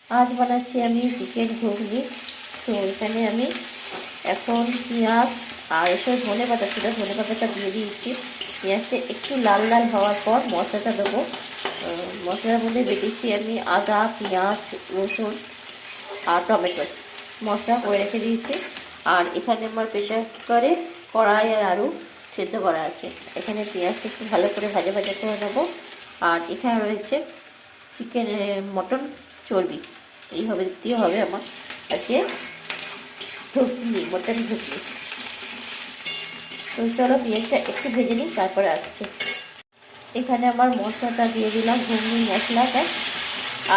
আজ বানাচ্ছি আমি চিকেন ঘুগনি। তো এখানে আমি এখন পেঁয়াজ আর এসব ধনেপাতা ছিল, ধনেপাতাটা দিয়ে দিয়েছি। পেঁয়াজটা একটু লাল লাল হওয়ার পর মশলাটা দেবো। মশলার মধ্যে বেটেছি আমি আদা, পেঁয়াজ, রসুন আর টমেটো মশলা করে রেখে দিয়েছি। আর এখানে আমার প্রেশার কুকারে কড়াই আর আলু সেদ্ধ করা আছে। এখানে পেঁয়াজটা একটু ভালো করে ভাজা ভাজা করে নেবো। আর এখানে রয়েছে চিকেন, মটন চর্বি। এইভাবে দিতে হবে আমার আজকে ঘুগনি, মটন ঘুগনি। তো চলো পেঁয়াজটা একটু ভেজে নিই, তারপরে আসছে। এখানে আমার মশলাটা দিয়ে দিলাম, ঘুগনি মশলাটা,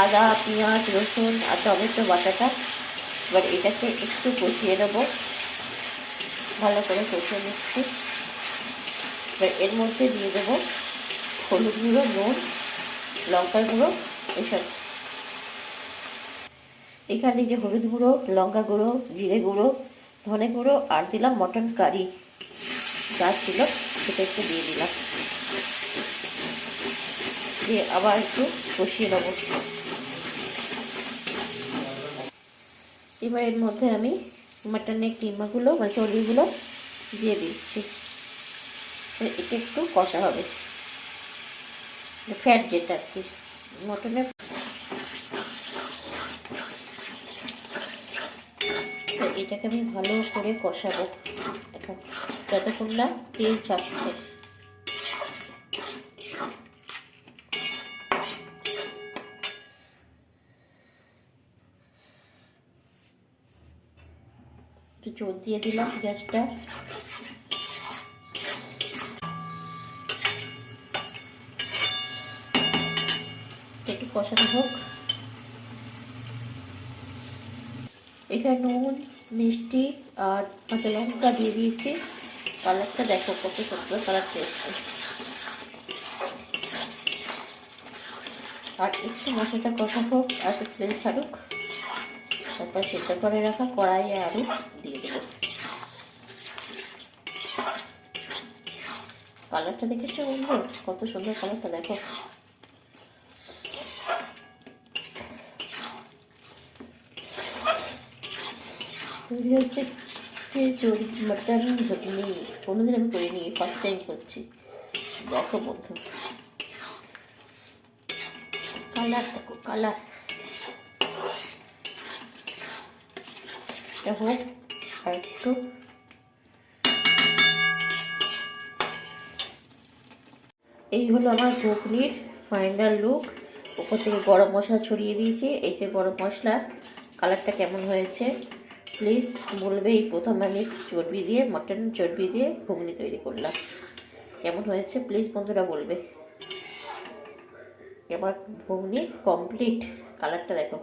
আদা, পেঁয়াজ, রসুন আর টমেটো বাটাটা। এবার এটাকে একটু কষিয়ে নেবো, ভালো করে কষিয়ে নিচ্ছি। এবার এর মধ্যে দিয়ে দেবো হলুদ গুঁড়ো, নুন, লঙ্কার গুঁড়ো এসব। এখানে যে হলুদ গুঁড়ো, লঙ্কা গুঁড়ো, জিরে গুঁড়ো, ধনে গুঁড়ো আর দিলাম মটন কারি যা ছিল সেটা একটু দিয়ে দিলাম, দিয়ে আবার একটু কষিয়ে নেবো। এবার এর মধ্যে আমি মাটনের কিমাগুলো বা চর্বিগুলো দিয়ে দিচ্ছি। এটা একটু কষা হবে, ফ্যাট যেটা আর কি মটনের। তো এটাকে আমি ভালো করে কষাবো এখন, যতক্ষণ না তেল ছাড়ছে। একটু জোর দিয়ে দিলাম গ্যাসটা। একটু কষানো হোক। এখানে নুন, মিষ্টি আর কাঁচা লঙ্কা দিয়ে দিয়েছি। কালারটা দেখো কত সুন্দর কালারটা এসছে। আর একটু মশলাটা কষা হোক আর একটু তেল ছাড়ুক, তারপর সেদ্ধ করে রাখা কড়াই আলু দিয়ে দেবো। কালারটা দেখেছো বন্ধু, কত সুন্দর কালারটা দেখো। তৈরি হচ্ছে যে মটন ঘুগনি। কোনোদিন আমি করিনি, ফার্স্ট টাইম করছি। দেখো বন্ধু, কালার দেখো, কালার দেখো। আর একটু এই হলো আমার ঘুগনির ফাইনাল লুক। উপর থেকে গরম মশলা ছড়িয়ে দিয়েছি। এই যে গরম মশলা, কালারটা কেমন হয়েছে প্লিজ বলবে। এই প্রথম আমি চর্বি দিয়ে, মটন চর্বি দিয়ে ঘুগনি তৈরি করলাম, কেমন হয়েছে প্লিজ বন্ধুরা বলবে। এবার ঘুগনি কমপ্লিট, কালারটা দেখো।